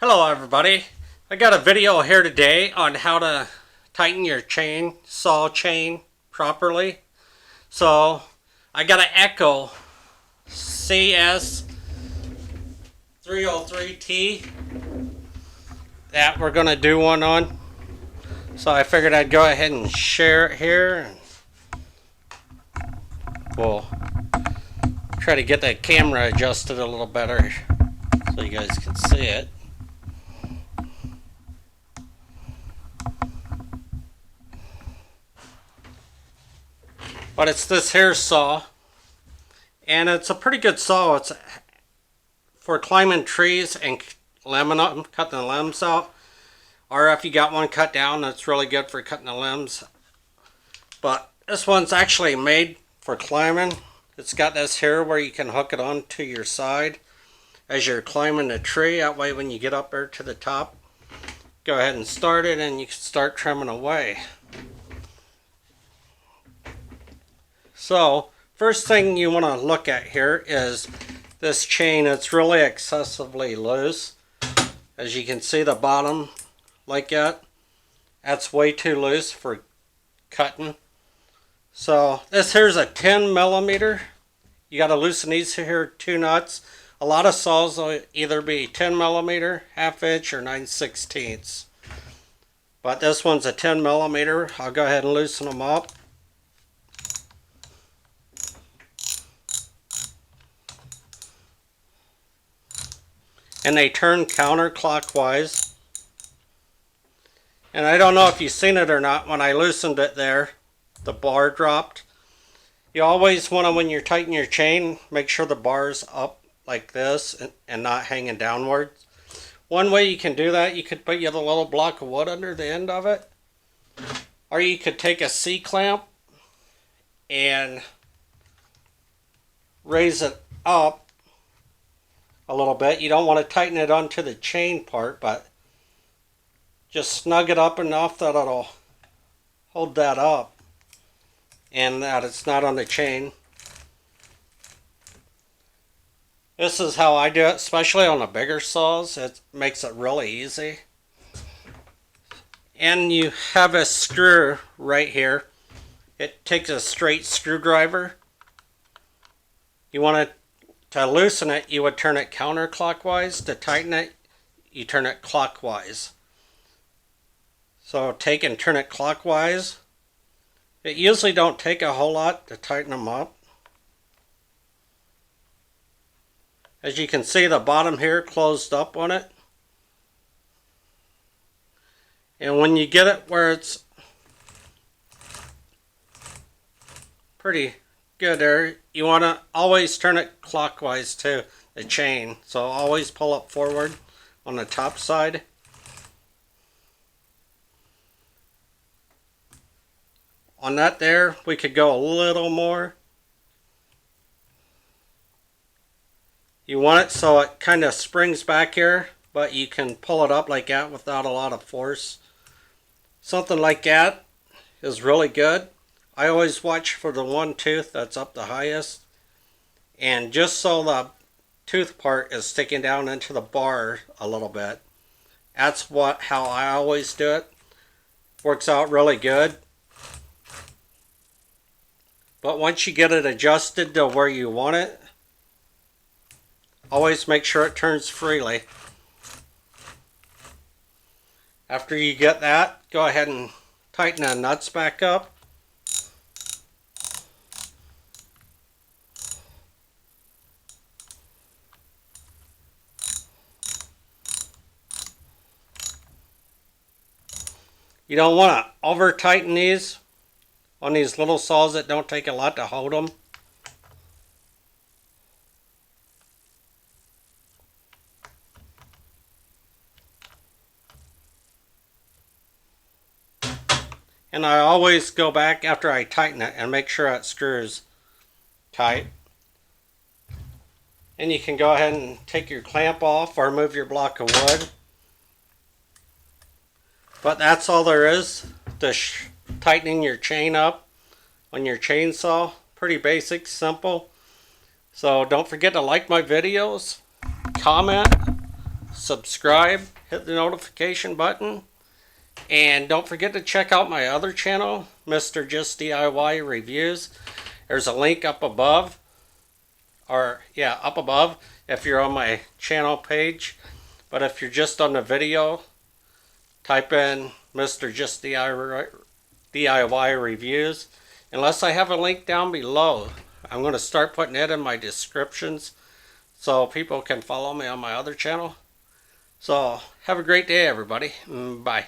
Hello everybody, I got a video here today on how to tighten your saw chain properly. So I got an Echo CS303T that we're going to do one on. So I figured I'd go ahead and share it here. We'll try to get that camera adjusted a little better so you guys can see it. But it's this here saw, and it's a pretty good saw. It's for climbing trees and cutting the limbs out. Or if you got one cut down, that's really good for cutting the limbs. But this one's actually made for climbing. It's got this here where you can hook it onto your side as you're climbing the tree. That way when you get up there to the top, go ahead and start it and you can start trimming away. So, first thing you want to look at here is this chain. It's really excessively loose. As you can see, the bottom like that, that's way too loose for cutting. So this here's a 10 millimeter. You got to loosen these here 2 nuts. A lot of saws will either be 10 millimeter, ½ inch, or 9/16. But this one's a 10 millimeter. I'll go ahead and loosen them up. And they turn counterclockwise. And I don't know if you've seen it or not, when I loosened it there, the bar dropped. You always want to, when you're tightening your chain, make sure the bar's up like this and not hanging downwards. One way you can do that, you could put a little block of wood under the end of it. Or you could take a C-clamp and raise it up a little bit. You don't want to tighten it onto the chain part, but just snug it up enough that it'll hold that up and that it's not on the chain. This is how I do it, especially on the bigger saws. It makes it really easy. And you have a screw right here. It takes a straight screwdriver. You want to loosen it, you would turn it counterclockwise. To tighten it, you turn it clockwise. So take and turn it clockwise. It usually don't take a whole lot to tighten them up. As you can see, the bottom here closed up on it. And when you get it where it's pretty good there, you want to always turn it clockwise too, the chain. So always pull up forward on the top side. On that there, we could go a little more. You want it so it kind of springs back here, but you can pull it up like that without a lot of force. Something like that is really good. I always watch for the one tooth that's up the highest. And just so the tooth part is sticking down into the bar a little bit. That's how I always do it. Works out really good. But once you get it adjusted to where you want it, always make sure it turns freely. After you get that, go ahead and tighten the nuts back up. You don't want to over tighten these on these little saws that don't take a lot to hold them. And I always go back after I tighten it and make sure it screws tight. And you can go ahead and take your clamp off or move your block of wood. But that's all there is to tightening your chain up on your chainsaw. Pretty basic, simple. So don't forget to like my videos, comment, subscribe, hit the notification button, and don't forget to check out my other channel, MrJustDIY Reviews. There's a link up above, up above if you're on my channel page. But if you're just on the video, type in MrJustDIY Reviews. Unless I have a link down below, I'm going to start putting it in my descriptions so people can follow me on my other channel. So have a great day, everybody. Bye.